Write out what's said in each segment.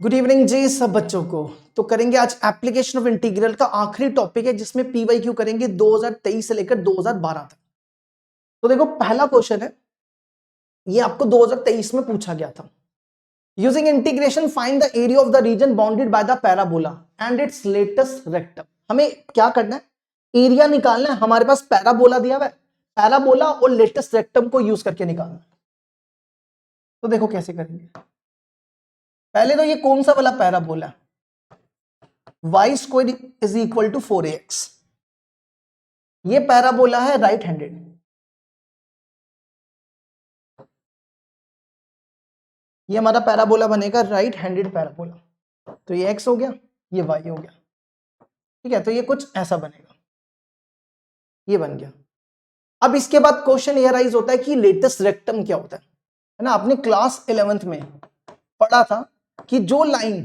Good evening जी सब बच्चों को। तो करेंगे आज एप्लीकेशन ऑफ इंटीग्रल का आखिरी टॉपिक है जिसमें पीवाईक्यू करेंगे 2023 से लेकर 2012 तक। तो देखो पहला क्वेश्चन है, ये आपको 2023 में पूछा गया था। Using integration find the area of the region bounded by the parabola and it's latus rectum. हमें क्या करना है, एरिया निकालना है। हमारे पास पैराबोला दिया हुआ है, पैराबोला और लेटेस्ट रेक्टम को यूज करके निकालना है। तो देखो कैसे करेंगे। पहले तो ये कौन सा वाला पैराबोला है, y square is equal to 4ax। ये पैराबोला है राइट हैंडेड। ये हमारा पैराबोला बनेगा राइट हैंडेड पैराबोला। तो ये x हो गया, ये y हो गया। ठीक है, तो ये कुछ ऐसा बनेगा, ये बन गया। अब इसके बाद क्वेश्चन ये राइज होता है कि लेटेस्ट रेक्टम क्या होता है ना। आपने क्लास 11th में पढ़ा था कि जो लाइन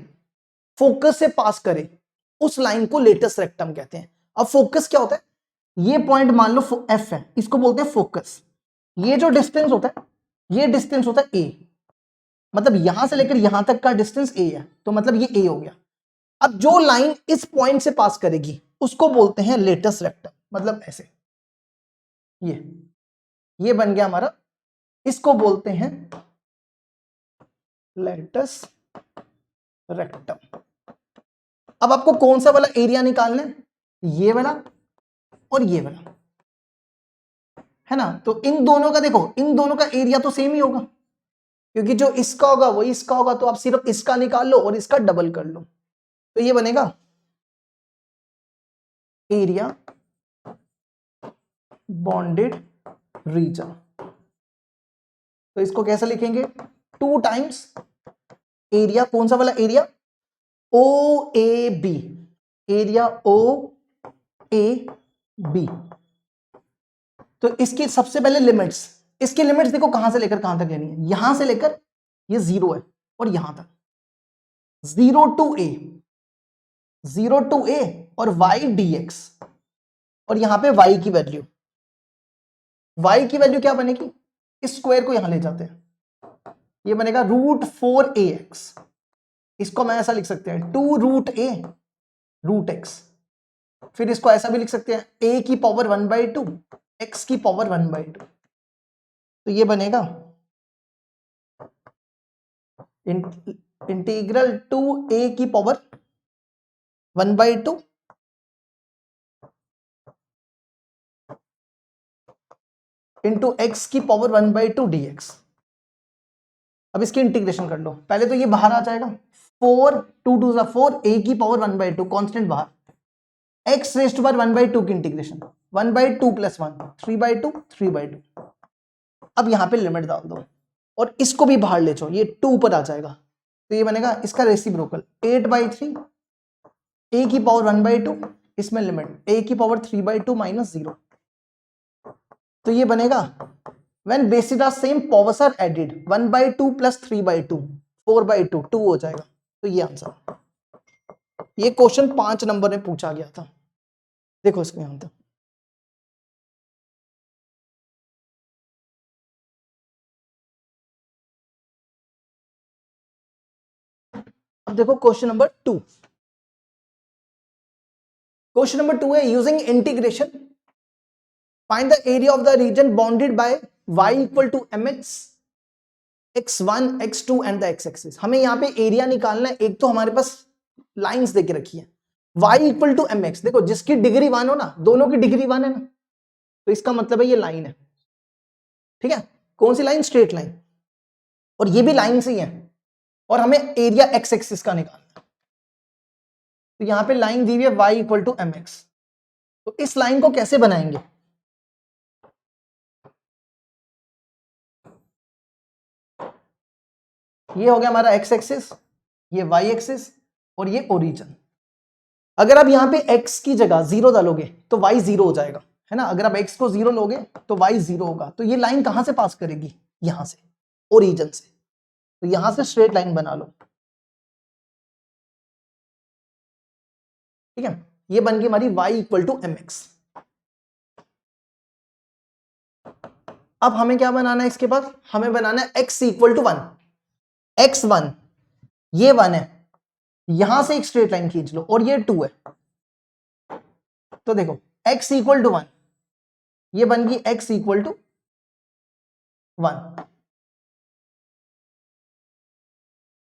फोकस से पास करे उस लाइन को लेटेस्ट रेक्टम कहते हैं। अब फोकस क्या होता है, ये पॉइंट मान लो f है, इसको बोलते हैं फोकस। ये जो डिस्टेंस होता है, ये डिस्टेंस होता है a, मतलब यहां से लेकर यहां तक का डिस्टेंस a है, तो मतलब ये a हो गया। अब जो लाइन इस पॉइंट से पास करेगी उसको बोलते हैं लेटेस्ट रेक्टम, मतलब ऐसे ये बन गया हमारा, इसको बोलते हैं लेटेस्ट रेक्टम। अब आपको कौन सा वाला एरिया निकालना है, ये वाला और ये वाला, है ना। तो इन दोनों का देखो, इन दोनों का एरिया तो सेम ही होगा, क्योंकि जो इसका होगा वही इसका होगा। तो आप सिर्फ इसका निकाल लो और इसका डबल कर लो, तो ये बनेगा एरिया बॉन्डेड रीजन। तो इसको कैसे लिखेंगे, 2 टाइम्स एरिया, कौन सा वाला area, O A B, area O A B. तो इसकी सबसे पहले लिमिट्स, इसकी लिमिट्स देखो कहां से लेकर कहां तक लेनी है। यहां से लेकर ये 0 है और यहां तक 0 टू ए, 0 टू ए और y dx, और यहां पे y की वैल्यू, y की वैल्यू क्या बनेगी, इस स्क्वायर को यहां ले जाते हैं, ये बनेगा √4ax। इसको मैं ऐसा लिख सकते हैं 2√a√x। फिर इसको ऐसा भी लिख सकते हैं a की पावर 1/2 x की पावर 1/2। तो ये बनेगा इंटीग्रल टू a की पावर 1/2 इंटू x की पावर 1/2 dx। अब इसकी इंटीग्रेशन कर लो। पहले तो ये बाहर आ जाएगा, 4 2 2 4, a की पावर 1/2 कांस्टेंट बाहर, x रेज़ टू पावर 1/2 की इंटीग्रेशन 1/2 + 1 3/2 3/2। अब यहां पे लिमिट डाल दो और इसको भी बाहर ले जाओ, ये 2 पर आ जाएगा। तो ये बनेगा इसका रेसिप्रोकल 8/3 a की पावर 1/2, इसमें लिमिट a की पावर 3/2 - 0। तो ये बनेगा when bases are same powers are added 1/2 + 3/2 4/2 2 हो जाएगा। तो ये आंसर, ये क्वेश्चन 5 नंबर में पूछा गया था। देखो इसको यहां तक। अब देखो क्वेश्चन नंबर 2। क्वेश्चन नंबर 2 है using integration find the area of the region bounded bye y = mx x1 x2 and the x axis. हमें यहाँ पे एरिया निकालना है। एक तो हमारे पास लाइंस देके रखी है, y = mx। देखो जिसकी डिग्री 1 हो ना, दोनों की डिग्री 1 है ना, तो इसका मतलब है ये लाइन है। ठीक है, कौन सी लाइन, स्ट्रेट लाइन, और ये भी लाइन से ही है, और हमें एरिया x एक्सिस का निकालना है। तो यहां पे लाइन दी हुई है y = mx। तो इस लाइन को कैसे बनाएंगे, ये हो गया हमारा x एक्सिस, ये y एक्सिस, और ये ओरिजिन। अगर आप यहां पे x की जगह 0 डालोगे तो y 0 हो जाएगा, है ना। अगर आप x को 0 लोगे तो y 0 होगा। तो ये लाइन कहां से पास करेगी, यहां से, ओरिजिन से। तो यहां से स्ट्रेट लाइन बना लो। ठीक है, ये बन गई हमारी y = mx। अब हमें क्या बनाना है, इसके बाद हमें बनाना है x = 1, x1 ये 1 है, यहां से एक स्ट्रेट लाइन खींच लो और ये 2 है, तो देखो x इक्वल टू 1, ये बन गई x इक्वल टू 1।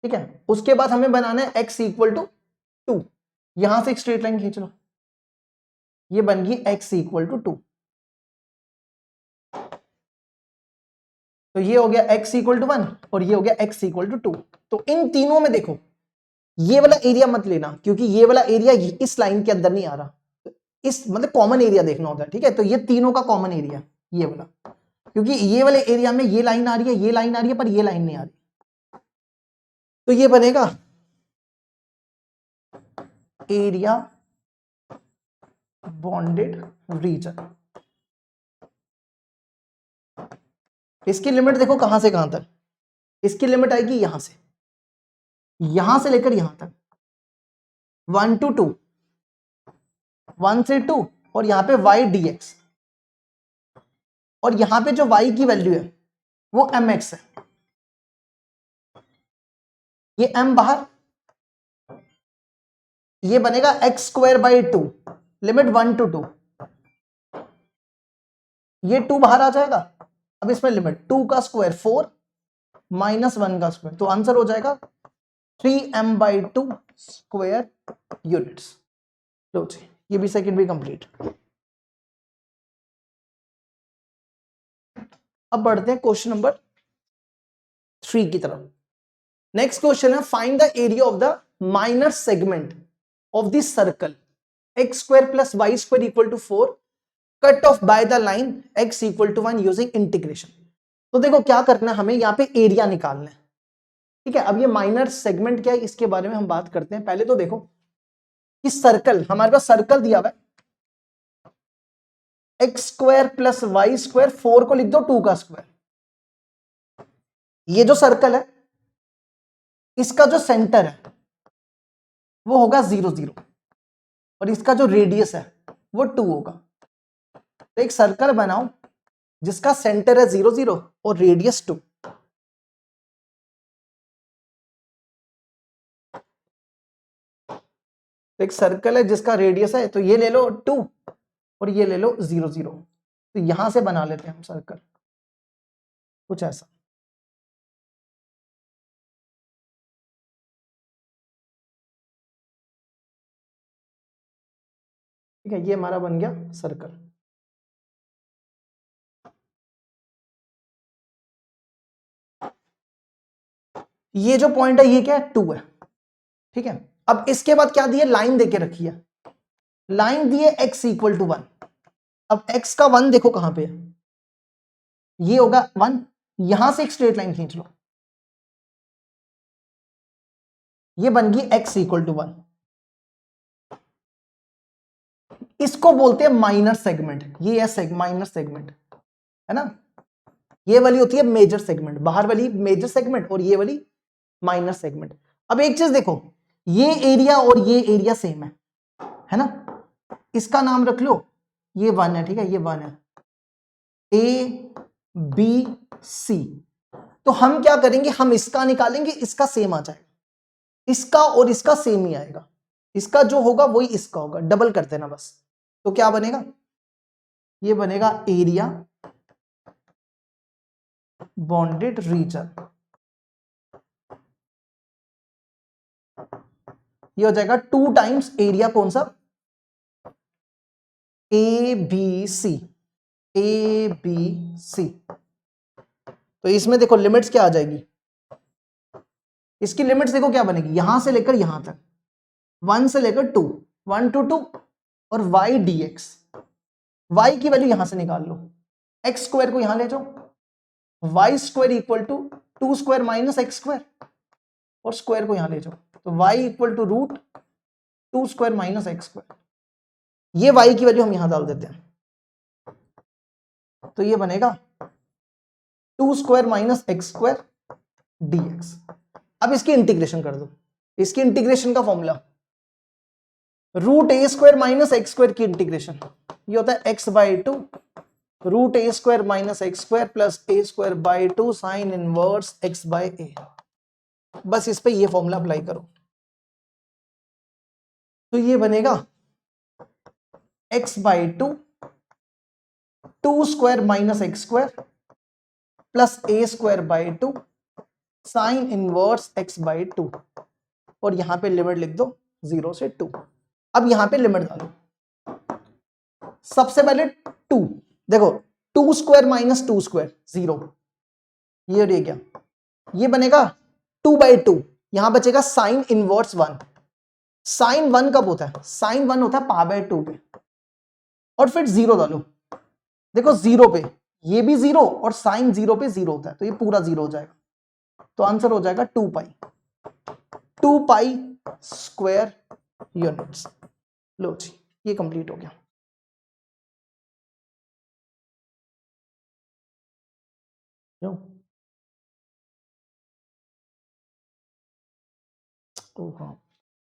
ठीक है, उसके बाद हमें बनाना है x इक्वल टू 2, यहां से एक स्ट्रेट लाइन खींच लो, ये बन गई x इक्वल टू 2। तो ये हो गया x इक्वल टू 1 और ये हो गया x इक्वल टू 2। तो इन तीनों में देखो ये वाला एरिया मत लेना, क्योंकि ये वाला एरिया इस लाइन के अंदर नहीं आ रहा, इस मतलब कॉमन एरिया देखना होता है। ठीक है, तो ये तीनों का कॉमन एरिया ये वाला, क्योंकि ये वाले एरिया में ये लाइन आ रही है, ये लाइन आ रही है, पर ये लाइन नहीं आ रही, तो ये बनेगा एरिया बॉन्डेड रीजन। इसकी लिमिट देखो कहां से कहां तक, इसकी लिमिट आएगी यहां से लेकर यहां तक, 1 to 2, 1 से 2, और यहां पे y dx, और यहां पे जो y की वैल्यू है वो mx है, ये m बाहर, ये बनेगा x square by 2, limit 1 to 2, ये 2 बाहर आ जाएगा। अब इसमें लिमिट 2 का स्क्वायर 4 माइनस 1 का स्क्वायर, तो आंसर हो जाएगा 3m/2 स्क्वायर यूनिट्स। लो जी, ये भी सेकंड भी कंप्लीट। अब बढ़ते हैं क्वेश्चन नंबर 3 की तरफ। नेक्स्ट क्वेश्चन है find the area of the minor segment of the circle x square plus Y square equal to 4 cut off by the line x equal to 1 using integration. तो देखो क्या करना है, हमें यहाँ पे एरिया निकालना है। ठीक है, अब ये माइनर सेगमेंट क्या है इसके बारे में हम बात करते हैं। पहले तो देखो कि सर्कल, हमारे पास सर्कल दिया हुआ है X square plus Y square, 4 को लिख दो 2 का स्क्वायर। ये जो सर्कल है इसका जो सेंटर है वो होगा 0 0, और इसका जो रेडियस है वो 2 होगा। तो एक सर्कल बनाओ जिसका सेंटर है 0 0 और रेडियस 2। एक सर्कल है जिसका रेडियस है, तो ये ले लो 2 और ये ले लो 0 0, तो यहां से बना लेते हैं हम सर्कल कुछ ऐसा। ठीक है, ये हमारा बन गया सर्कल। ये जो पॉइंट है ये क्या है, 2 है। ठीक है, अब इसके बाद क्या दिए, लाइन देके रखी है, लाइन दिए x इक्वल टू 1। अब x का 1 देखो कहां पे है, ये होगा 1, यहां से एक स्ट्रेट लाइन खींच लो, ये बन गई x इक्वल टू 1। इसको बोलते हैं माइनर सेगमेंट, ये है माइनर सेगमेंट, है ना। ये वाली होती है मेजर सेगमेंट, बाहर वाली मेजर सेगमेंट और ये वाली माइनर सेगमेंट। अब एक चीज देखो, ये एरिया और ये एरिया सेम है ना, इसका नाम रख लो, ये 1 है। ठीक है, ये 1 है, ए बी सी। तो हम क्या करेंगे, हम इसका निकालेंगे, इसका सेम आ जाएगा, इसका और इसका सेम ही आएगा, इसका जो होगा वही इसका होगा, डबल कर देना बस। तो क्या बनेगा, ये बनेगा एरिया बॉन्डेड रीजन, ये हो जाएगा 2 टाइम्स एरिया कौन सा, ए बी सी, ए बी सी। तो इसमें देखो लिमिट्स क्या आ जाएगी, इसकी लिमिट्स देखो क्या बनेगी, यहां से लेकर यहां तक, 1 से लेकर 2, 1 to 2, और y dx, y की वैल्यू यहां से निकाल लो, x स्क्वायर को यहां ले जाओ, y square equal to 2 square minus X square, और स्क्वायर को यहां ले जाओ, तो y equal to root 2 square minus X square. ये y की वैल्यू हम यहां डाल देते हैं, तो ये बनेगा 2 square minus X square dx। अब इसकी इंटीग्रेशन कर दो, इसकी इंटीग्रेशन का formula root A square minus X square की इंटीग्रेशन, ये होता है x/2 root A square minus X square plus A square by 2 sine inverse x/a। बस इस पे ये फॉर्मूला अप्लाई करो, तो ये बनेगा x by 2 2 square minus X square plus a square by 2 sine inverse x by 2, और यहां पे लिमिट लिख दो 0 से 2। अब यहां पे लिमिट डालो, सबसे पहले 2, देखो 2 स्क्वायर माइनस 2 स्क्वायर 0, ये और ये क्या, ये बनेगा 2 बाई 2, यहां बचेगा साइन इनवर्स 1। साइन 1 कब होता है, साइन 1 होता है पाई बाई 2 पे, और फिर 0 डालो, देखो 0 पे ये भी 0 और साइन 0 पे 0 होता है, तो ये पूरा 0 हो जाएगा, तो आंसर हो जाएगा 2 पाई स्क्वायर यूनिट्स। लो जी, ये कंप्लीट हो गया।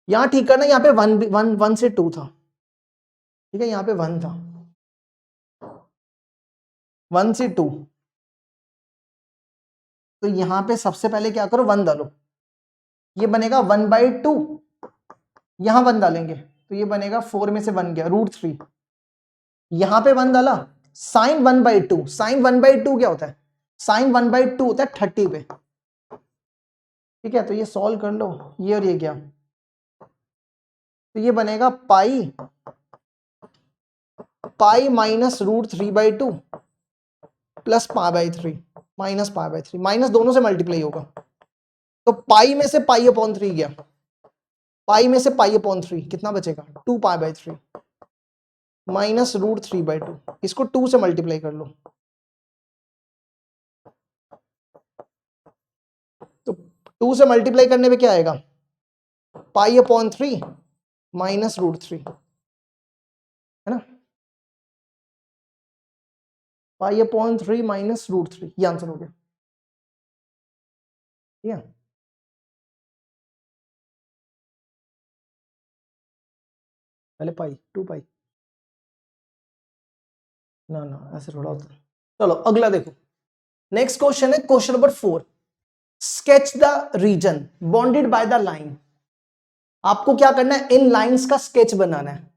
यहां ठीक करना, यहां पे 1 से 2 था, ठीक है, यहां पे 1 था, 1 से 2, तो यहां पे सबसे पहले क्या करो 1 डालो, ये बनेगा 1 बाई 2, यहां 1 डालेंगे तो ये बनेगा 4 में से 1 गया √3, यहां पे 1 डाला, साइन 1 बाई 2, साइन 1 बाई 2 क्या होता है, साइन 1 बाई 2 होता है 30 पे, ठीक है, तो ये सॉल्व कर लो, ये और ये क्या, तो ये बनेगा pi minus √3 by 2 plus pi by 3 minus pi by 3, minus दोनों से मल्टीप्लाई होगा, तो पाई में से पाई अपॉन 3 गया, पाई में से पाई अपॉन 3 कितना बचेगा 2 पाई बाई 3 माइनस √3 बाई 2, इसको 2 से मल्टीप्लाई कर लो, तो 2 से मल्टीप्लाई करने पे क्या आएगा, पाई अपॉन 3 माइनस √3, है ना, पाई अपॉन 3 माइनस √3, ये आंसर हो गया, ठीक है। पहले पाई 2 पाई, ना ऐसे थोड़ा होता है। चलो अगला देखो, नेक्स्ट क्वेश्चन है question number 4, sketch the region bonded by the line. आपको क्या करना है, इन लाइंस का स्केच बनाना है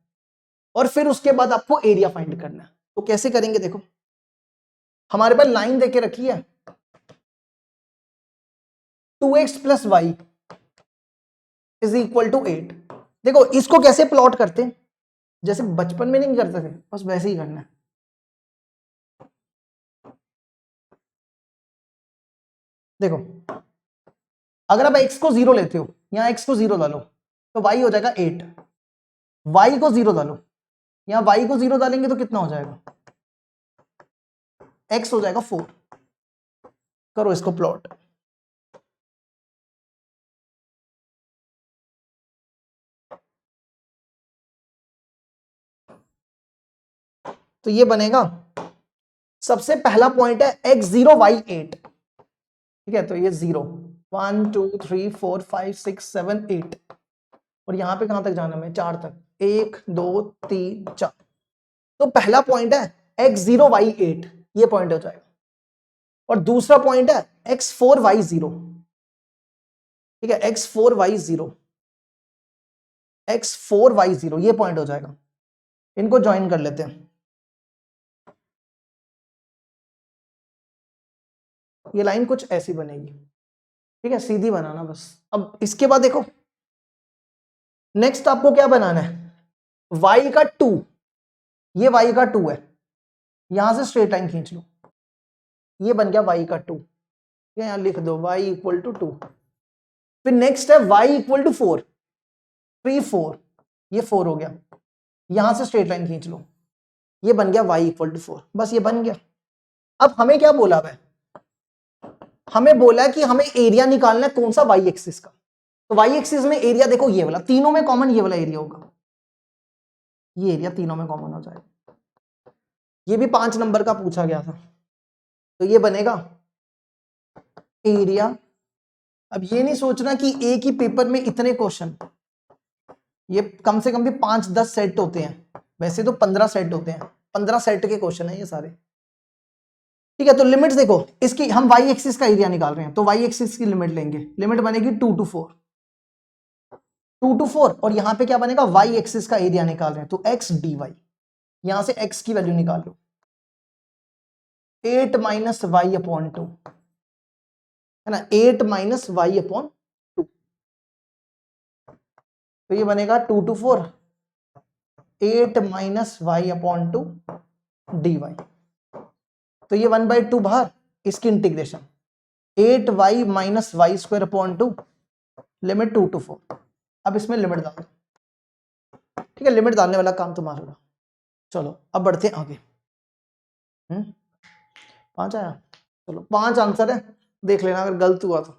और फिर उसके बाद आपको एरिया फाइंड करना है। तो कैसे करेंगे, देखो हमारे पास लाइन देके रखी है 2x plus Y is equal to 8। देखो इसको कैसे प्लॉट करते हैं, जैसे बचपन में नहीं करते थे, बस वैसे ही करना है। देखो अगर आप x को 0 लेते हो, यहां x को 0 डालो तो y हो जाएगा 8, y को 0 डालो, यहां y को 0 डालेंगे तो कितना हो जाएगा, x हो जाएगा 4। करो इसको प्लॉट, तो ये बनेगा, सबसे पहला पॉइंट है x0 y8, ठीक है, तो ये 0 1 2 3 4 5 6 7 8, और यहां पे कहां तक जाना है, 4 तक, 1 2 3 4, तो पहला पॉइंट है x0 y8, ये पॉइंट हो जाएगा, और दूसरा पॉइंट है x4 y0, ठीक है, x4 y0, x4 y0, ये पॉइंट हो जाएगा, इनको ज्वाइन कर लेते हैं, ये लाइन कुछ ऐसी बनेगी, ठीक है, सीधी बनाना बस। अब इसके बाद देखो नेक्स्ट आपको क्या बनाना है, y का 2, ये y का 2 है, यहां से स्ट्रेट लाइन खींच लो, ये बन गया y का 2, यहां लिख दो y इक्वल टू 2। फिर नेक्स्ट है y इक्वल टू 4, 3 4, ये 4 हो गया, यहां से स्ट्रेट लाइन खींच लो, ये बन गया y इक्वल टू 4, बस ये बन गया। अब हमें क्या बोला है, हमें बोला है कि हमें एरिया निकालना है, कौन सा, y एक्सिस का, तो y एक्सिस में एरिया देखो ये वाला, तीनों में कॉमन ये वाला एरिया होगा, ये एरिया तीनों में कॉमन हो जाएगा, ये भी 5 नंबर का पूछा गया था, तो ये बनेगा एरिया। अब ये नहीं सोचना कि एक ही पेपर में इतने क्वेश्चन, ये कम से कम भी 5-10 सेट होते हैं, वैसे तो 15 सेट होते हैं, 15 सेट के क्वेश्चन है ये सारे, ठीक है। तो लिमिट्स देखो इसकी, हम y एक्सिस का एरिया निकाल रहे हैं, तो y एक्सिस की लिमिट लेंगे, लिमिट बनेगी 2 to 4, 2 to 4 और यहाँ पे क्या बनेगा, y एक्सिस का एरिया निकाल रहे हैं तो x dy, यहां से x की वैल्यू निकाल लो 8 माइनस वाई अपॉन 2 है ना, 8 माइनस वाई अपॉन 2, तो ये बनेगा 2 to 4 8 minus Y upon 2 dy, तो ये 1/2 बाहर, इसकी इंटीग्रेशन 8y minus Y square upon 2 limit 2 to 4। अब इसमें लिमिट डाल दो, ठीक है, लिमिट डालने वाला काम तुम्हारा होगा। चलो अब बढ़ते हैं आगे। 5 आया, चलो 5 आंसर है, देख लेना अगर गलत हुआ तो।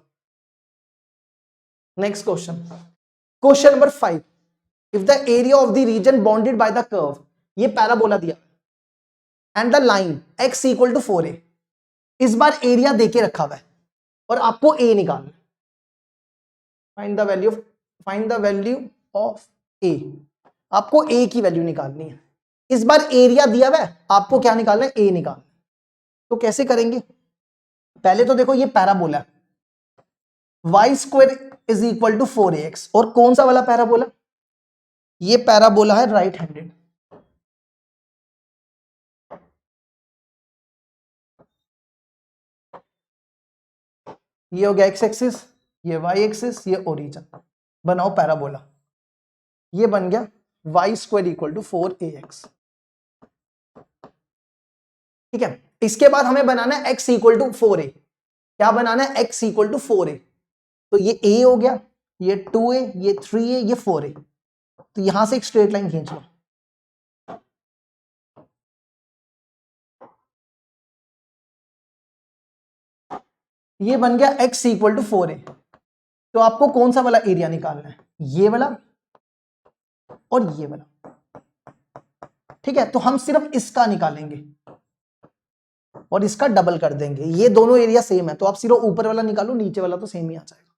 Next question, question number 5, if the area of the region bounded by the curve, ये पैराबोला दिया and the line x equal to 4a, इस बार एरिया देके रखा हुआ है और आपको a निकालना, find the value of a, आपको a की वैल्यू निकालनी है। इस बार एरिया दिया हुआ है, आपको क्या निकालना है, a निकालना। तो कैसे करेंगे, पहले तो देखो ये पैराबोला है, Y square is equal to 4ax, और कौन सा वाला पैराबोला, ये पैराबोला है राइट हैंडेड। ये हो गया x एक्सिस, ये y एक्सिस, ये ओरिजिन, बनाओ पैराबोला, ये बन गया Y square equal to 4ax, ठीक है। इसके बाद हमें बनाना है x इक्वल टू 4a, क्या बनाना है, x इक्वल टू 4a, तो ये a हो गया, ये 2a, ये 3a, ये 4a, तो यहां से एक स्ट्रेट लाइन खींच लो, ये बन गया x इक्वल टू 4a। तो आपको कौन सा वाला एरिया निकालना है, ये वाला और ये वाला, ठीक है। तो हम सिर्फ इसका निकालेंगे और इसका डबल कर देंगे, ये दोनों एरिया सेम है, तो आप सिर्फ ऊपर वाला निकालो, नीचे वाला तो सेम ही आ जाएगा।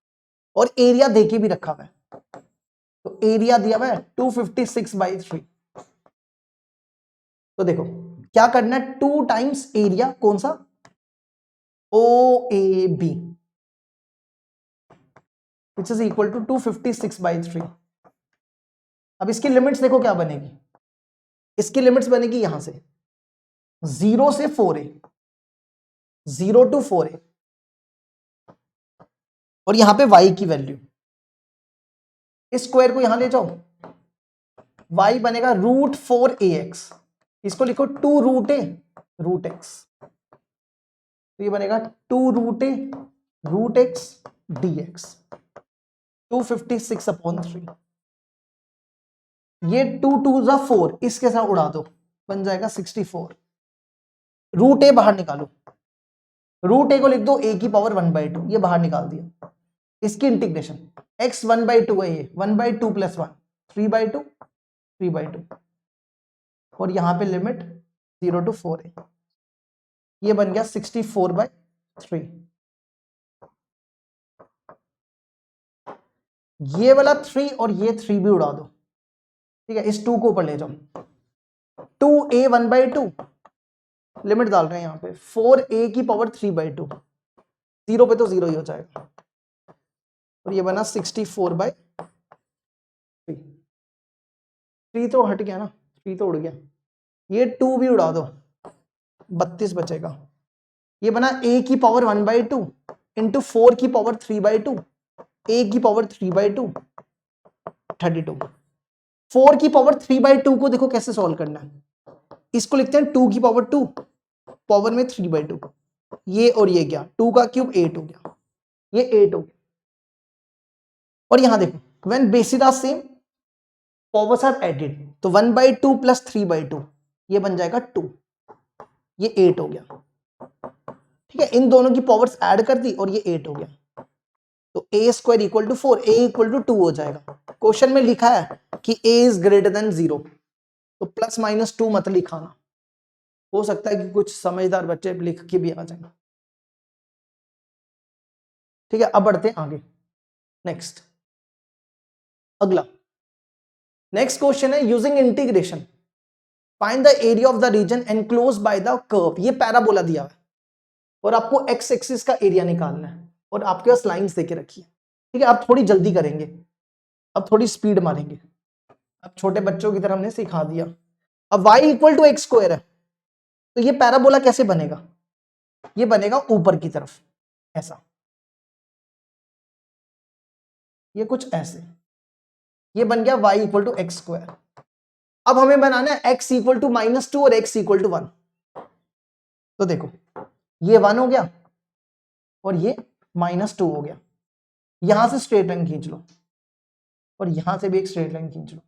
और एरिया देके भी रखा हुआ है, तो एरिया दिया हुआ है 256/3। तो देखो क्या करना है, 2 टाइम्स एरिया, कौन सा, OAB, which is equal to 256/3। अब इसकी लिमिट्स देखो क्या बनेगी, इसकी लिमिट्स बनेगी यहां से 0 से 4a, 0 to 4a, और यहां पे y की वैल्यू, इस स्क्वायर को यहां ले जाओ, y बनेगा √4ax, इसको लिखो 2√a √x, तो ये बनेगा 2√a √x dx, 256/3। ये 2 2 जा 4, इसके साथ उड़ा दो, बन जाएगा 64। √a बाहर निकालो, √a को लिख दो a की पावर 1/2, ये बाहर निकाल दिया। इसकी इंटीग्रेशन x 1/2 है, ये 1/2 + 1 3/2 3/2, और यहां पे लिमिट 0 to 4a, ये बन गया 64/3। ये वाला 3 और ये 3 भी उड़ा दो, ठीक है। इस 2 को ऊपर ले जाओ, 2a 1/2, लिमिट डाल रहे हैं यहां पे 4a की पावर 3/2, 0 पे तो 0 ही हो जाएगा, और ये बना 64/3। 3 तो हट गया ना, 3 तो उड़ गया, ये 2 भी उड़ा दो, 32 बचेगा। ये बना a की पावर 1/2 इंटू 4 की पावर 3/2, a की पावर 3/2 32। 4 की पावर 3/2 को देखो कैसे सॉल्व करना है, इसको लिखते हैं 2 की पावर 2 पावर में 3/2, ये और ये क्या, 2 का क्यूब 8 हो गया, ये 8 हो गया। और यहां देखो when basis are same powers are added, तो 1/2 + 3/2, ये बन जाएगा 2, ये 8 हो गया, ठीक है। इन दोनों की पावर्स ऐड कर दी और ये 8 हो गया, तो a square equal to 4, a equal to 2 हो जाएगा। क्वेश्चन में लिखा है कि a इज ग्रेटर देन 0, तो +-2 मत लिखाना, हो सकता है कि कुछ समझदार बच्चे लिख के भी आ जाएं, ठीक है। अब बढ़ते हैं आगे, नेक्स्ट, अगला नेक्स्ट क्वेश्चन है, using integration find the area of the region enclosed by the curve. ये पैराबोला दिया है और आपको x एक्सिस का एरिया निकालना है, और आपके पास लाइंस देके रखी है, ठीक है। आप थोड़ी जल्दी करेंगे, अब थोड़ी स्पीड मारेंगे, अब छोटे बच्चों की तरह हमने सिखा दिया। अब y equal to X square है, तो ये पैराबोला कैसे बनेगा, ये बनेगा ऊपर की तरफ ऐसा, ये कुछ ऐसे, ये बन गया y equal to X square. अब हमें बनाना है x इक्वल टू -2 और x इक्वल टू 1। तो देखो ये 1 हो गया और ये -2 हो गया, यहां से स्ट्रेट लाइन खींच लो और यहां से भी एक स्ट्रेट लाइन खींच लो।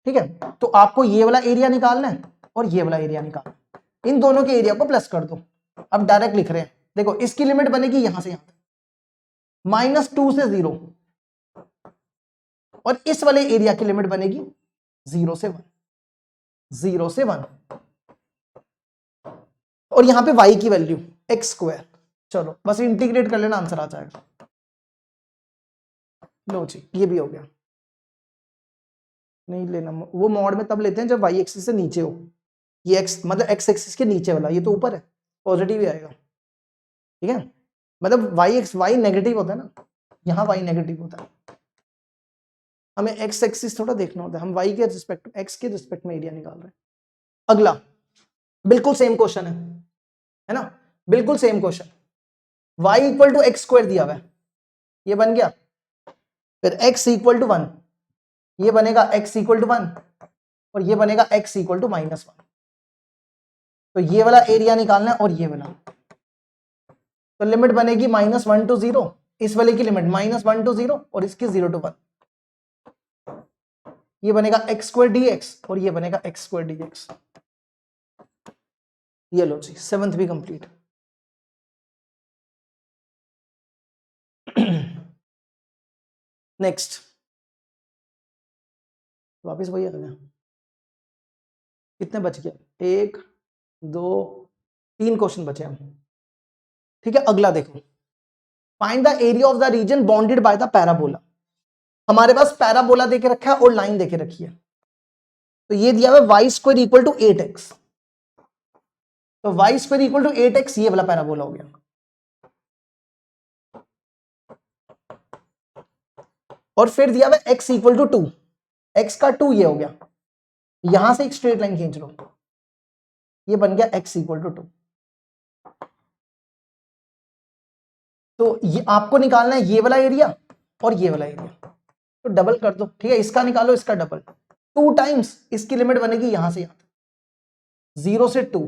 ठीक है, तो आपको ये वाला एरिया निकालना है और ये वाला एरिया निकालना है, इन दोनों के एरिया को प्लस कर दो। अब डायरेक्ट लिख रहे हैं, देखो इसकी लिमिट बनेगी यहां से यहां -2 से 0, और इस वाले एरिया की लिमिट बनेगी 0 से 1, 0 से 1, और यहां पे y की वैल्यू एक्स स्क्वायर। चलो बस इंटीग्रेट कर लेना, आंसर आ जाएगा। लो जी, ये भी हो गया। नहीं लेना, वो मॉड में तब लेते हैं जब y एक्सिस से नीचे हो, ये x मतलब x एक्सिस के नीचे वाला, ये तो ऊपर है, पॉजिटिव ही आएगा। ठीक है, मतलब y नेगेटिव होता है ना, यहाँ y नेगेटिव होता है, हमें x एक्सिस थोड़ा देखना होता है, हम y के रिस्पेक्ट x के रिस्पेक्ट में एरिया निकाल रहे हैं। अगला बिल्कुल सेम क्वेश्चन है ना, बिल्कुल same question, y equal to X square दिया हुआ है, ये बन गया, फिर x इक्वल टू 1, ये बनेगा x इक्वल टू 1, और ये बनेगा x इक्वल टू -1। तो ये वाला एरिया निकालना है और ये वाला, तो लिमिट बनेगी -1 to 0, इस वाले की लिमिट -1 to 0 और इसकी 0 to 1, ये बनेगा x स्क्वायर dx और ये बनेगा x स्क्वायर dx। ये लो जी, 7th भी कंप्लीट। नेक्स्ट वापस वही आ गया, कितने बच गए, 1 2 3 क्वेश्चन बचे हम। ठीक है, अगला देखो, find the area of the region bounded by the parabola. हमारे पास पैराबोला देके रखा है और लाइन देके रखी है, तो ये दिया हुआ है Y square equal to 8x, तो Y square equal to 8x ये वाला पैराबोला हो गया, और फिर दिया हुआ x इक्वल टू 2, x का 2 ये हो गया, यहां से एक स्ट्रेट लाइन खींच लो, ये बन गया x इक्वल टू 2। तो ये आपको निकालना है ये वाला एरिया और ये वाला एरिया, तो डबल कर दो। ठीक है, इसका निकालो, इसका डबल, 2 टाइम्स इसकी लिमिट बनेगी यहां से यहां, 0 से 2,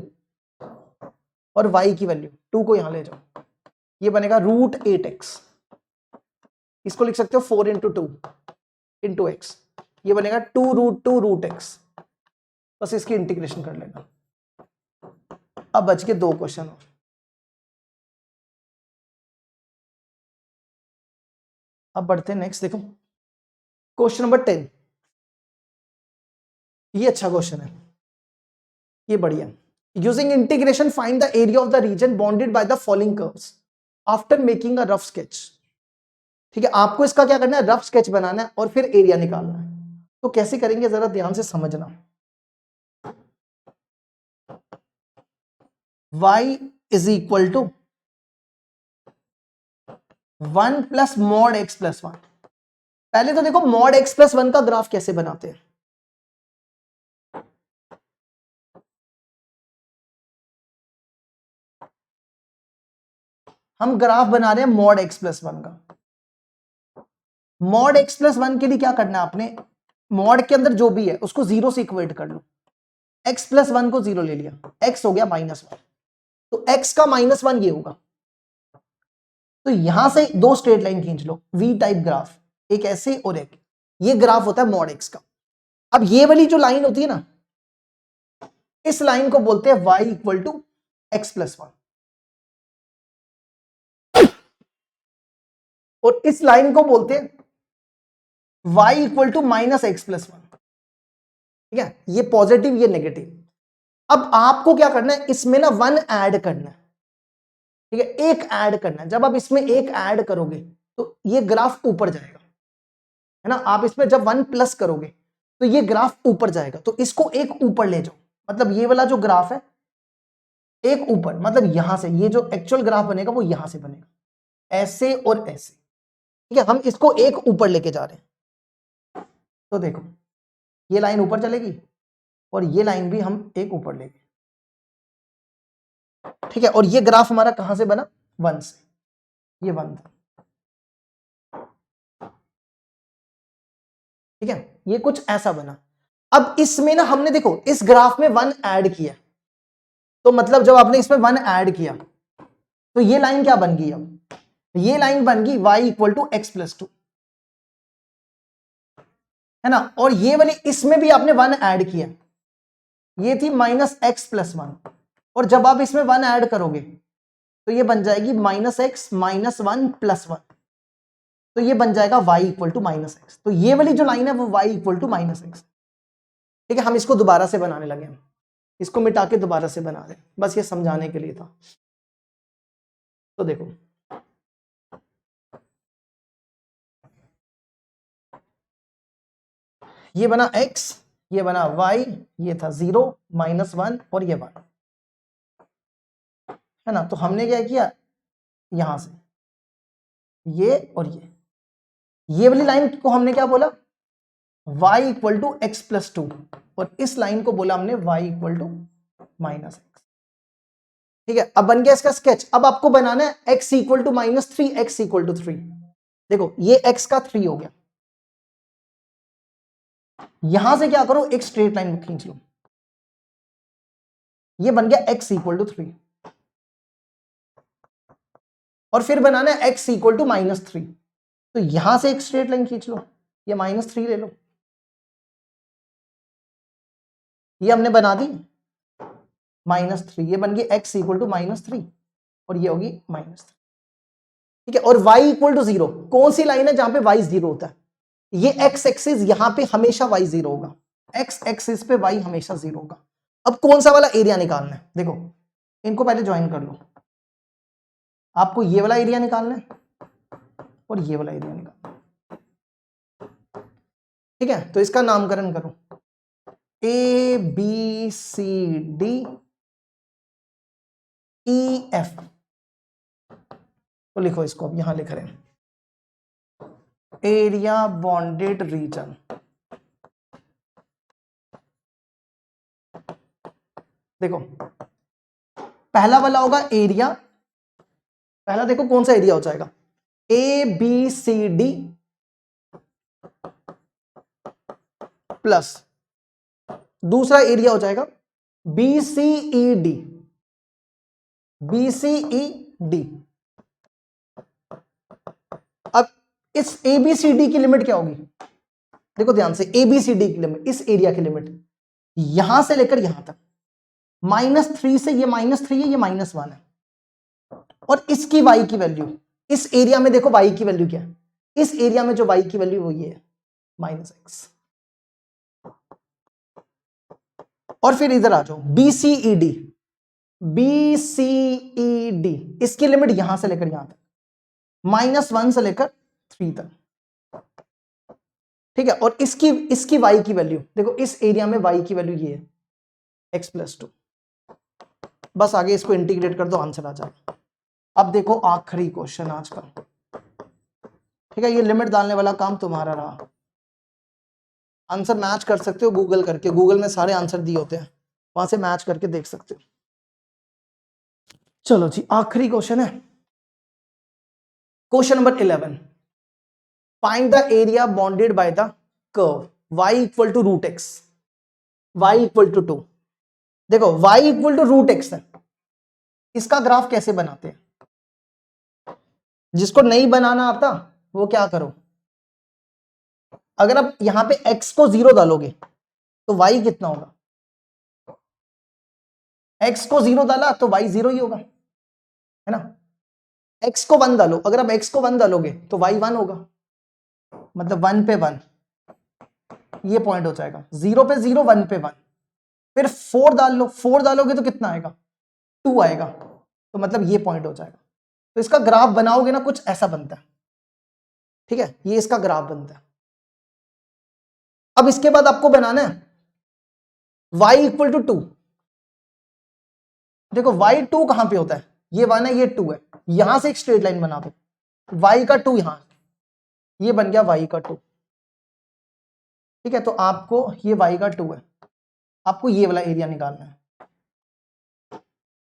और y की वैल्यू 2 को यहां ले जाओ, ये बनेगा √8x, इसको लिख सकते हो 4 × 2 × x, ये बनेगा 2√2√x, बस इसकी इंटीग्रेशन कर लेना। अब बच के 2 क्वेश्चन और, अब बढ़ते हैं नेक्स्ट। देखो क्वेश्चन नंबर 10, ये अच्छा क्वेश्चन है, ये बढ़िया। Using integration find the area of the region bounded by the following curves after making a rough sketch. ठीक है, आपको इसका क्या करना है, रफ स्केच बनाना है और फिर एरिया निकालना है। तो कैसे करेंगे जरा ध्यान से समझना। y is equal to 1 plus mod x plus 1। पहले तो देखो मॉड x प्लस 1 का ग्राफ कैसे बनाते हैं। हम ग्राफ बना रहे हैं मॉड x प्लस 1 का। मॉड x प्लस 1 के लिए क्या करना है आपने, मॉड के अंदर जो भी है उसको 0 से इक्वेट कर लो। x प्लस 1 को 0 ले लिया, x हो गया -1, तो x का -1 ये होगा। तो यहां से 2 स्ट्रेट लाइन खींच लो, वी टाइप ग्राफ, एक ऐसे और एक, ये ग्राफ होता है मॉड x का। अब ये वाली जो लाइन होती है ना, इस लाइन को बोलते हैं y equal to x plus 1, और इस लाइन को बोलते हैं y equal to -x plus 1। ठीक है, ये पॉजिटिव ये नेगेटिव। अब आपको क्या करना है, इसमें ना 1 ऐड करना है। ठीक है, एक ऐड करना है। जब आप इसमें एक ऐड करोगे तो ये ग्राफ ऊपर जाएगा, है ना। आप इसमें जब 1 प्लस करोगे तो ये ग्राफ ऊपर जाएगा, तो इसको एक ऊपर ले जाओ। मतलब ये वाला जो ग्राफ है एक ऊपर, मतलब यहां से ये जो एक्चुअल ग्राफ बनेगा वो यहां से बनेगा, ऐसे और ऐसे, ठीक है। हम इसको एक ऊपर लेके जा रहे हैं, तो देखो ये लाइन ऊपर चलेगी और ये लाइन भी हम एक ऊपर लेंगे, ठीक है। और ये ग्राफ हमारा कहां से बना, 1 से, ये 1 था, ठीक है। ये कुछ ऐसा बना। अब इसमें ना हमने देखो इस ग्राफ में 1 ऐड किया, तो मतलब जब आपने इसमें 1 ऐड किया तो ये लाइन क्या बन गई, अब ये लाइन बन गई y equal to x plus 2, है ना। और ये वाली इसमें भी आपने 1 ऐड किया, ये थी माइनस एक्स प्लस 1, और जब आप इसमें 1 ऐड करोगे तो ये बन जाएगी माइनस एक्स माइनस 1 प्लस 1, तो ये बन जाएगा y equal to minus x. तो ये वाली जो लाइन है वो y equal to minus x, ठीक है। हम इसको दोबारा से बनाने लगे, हम इसको मिटा के दोबारा से बना रहे, बस ये समझाने के लिए था। तो देखो ये बना x, ये बना y, ये था 0 माइनस 1 और ये 1, है ना। तो हमने क्या किया, यहां से ये और ये वाली लाइन को हमने क्या बोला, y equal to x plus 2, और इस लाइन को बोला हमने y equal to minus x, ठीक है। अब बन गया इसका स्केच। अब आपको बनाना है x equal to minus 3, x equal to 3। देखो ये x का 3 हो गया, यहां से क्या करो, एक स्ट्रेट लाइन खींच लो, ये बन गया x इक्वल टू 3, और फिर बनाना है x इक्वल टू माइनस 3, तो यहां से एक स्ट्रेट लाइन खींच लो, ये माइनस 3 ले लो, ये हमने बना दी माइनस 3, ये बन गई x इक्वल टू माइनस 3, और ये होगी माइनस 3, ठीक है। और y इक्वल टू 0, कौन सी लाइन है जहां पे y 0 होता है, ये x एक्सिस, यहां पे हमेशा y 0 होगा, x एक्सिस पे y हमेशा 0 होगा। अब कौन सा वाला एरिया निकालना है, देखो इनको पहले ज्वाइन कर लो, आपको ये वाला एरिया निकालना है और ये वाला एरिया निकालना है, ठीक है। तो इसका नामकरण करो, A B C D E F, तो लिखो इसको, अब यहां लिख रहे हैं एरिया बॉन्डेड रीजन। देखो पहला वाला होगा एरिया, पहला देखो कौन सा एरिया हो जाएगा, A B C D plus दूसरा एरिया हो जाएगा B C E D, B C E D. अब इस ए बी सी डी की लिमिट क्या होगी, देखो ध्यान से, ए बी सी डी की लिमिट, इस एरिया की लिमिट यहां से लेकर यहां तक, -3 से, ये -3 है, ये -1 है, और इसकी y की वैल्यू, इस एरिया में देखो y की वैल्यू क्या है, इस एरिया में जो y की वैल्यू वो ये है -x। और फिर इधर आ जाओ BCED, BCED इसकी लिमिट यहां से लेकर यहां तक, -1 से लेकर 3 तक, ठीक है। और इसकी y की वैल्यू देखो, इस एरिया में y की वैल्यू ये है x प्लस 2, बस आगे इसको इंटीग्रेट कर दो, आंसर आ जाएगा। अब देखो आखिरी क्वेश्चन आज का, ठीक है। ये लिमिट डालने वाला काम तुम्हारा रहा, आंसर मैच कर सकते हो गूगल करके, गूगल में सारे आंसर दिए होते हैं, वहां से मैच करके देख सकते हो। चलो जी आखिरी क्वेश्चन है, question number 11, find the area bounded by the curve y equal to root x, y equal to 2। देखो y equal to root x है, इसका ग्राफ कैसे बनाते हैं, जिसको नहीं बनाना आता वो क्या करो, अगर आप यहां पे x को 0 डालोगे तो y कितना होगा, x को 0 डाला तो y 0 ही होगा, है ना। x को 1 डालो, अगर आप x को 1 डालोगे तो y 1 होगा, मतलब 1 पे 1, ये पॉइंट हो जाएगा, 0 पे 0, 1 पे 1। फिर 4 डाल लो, 4 डालोगे तो कितना आएगा, 2 आएगा, तो मतलब ये पॉइंट हो जाएगा। तो इसका ग्राफ बनाओगे ना, कुछ ऐसा बनता है, ठीक है, ये इसका ग्राफ बनता है। अब इसके बाद आपको बनाना है y इक्वल टू 2, देखो y2 कहां पे होता है, ये 1 है ये 2 है, यहां से एक स्ट्रेट लाइन बना दो, y का 2 यहां, ये बन गया y का 2। ठीक है, तो आपको ये y का 2 है, आपको ये वाला एरिया निकालना है,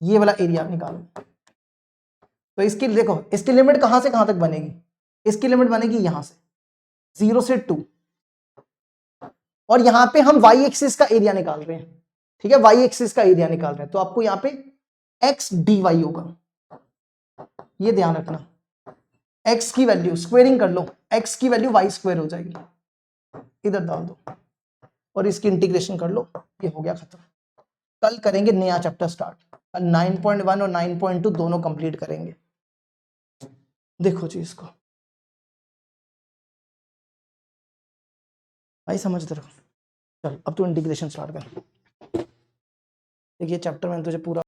ये वाला एरिया निकालना है। तो इसकी देखो, इसकी लिमिट कहां से कहां तक बनेगी, इसकी लिमिट बनेगी यहां से 0 से 2, और यहां पे हम y एक्सिस का एरिया निकाल रहे हैं। ठीक है, y एक्सिस का एरिया निकाल रहे हैं, तो आपको यहां पे x dy होगा, ये ध्यान रखना। x की वैल्यू स्क्वेयरिंग कर लो, x की वैल्यू y स्क्वायर हो जाएगी, इधर डाल दो और इसकी इंटीग्रेशन कर लो, ये हो गया खत्म। कल करेंगे नया चैप्टर स्टार्ट, 9.1 और 9.2 दोनों कंप्लीट करेंगे। देखो जी इसको भाई, समझ रहे हो? चल अब तू इंटीग्रेशन स्टार्ट कर। देखिए चैप्टर मैंने तुझे पूरा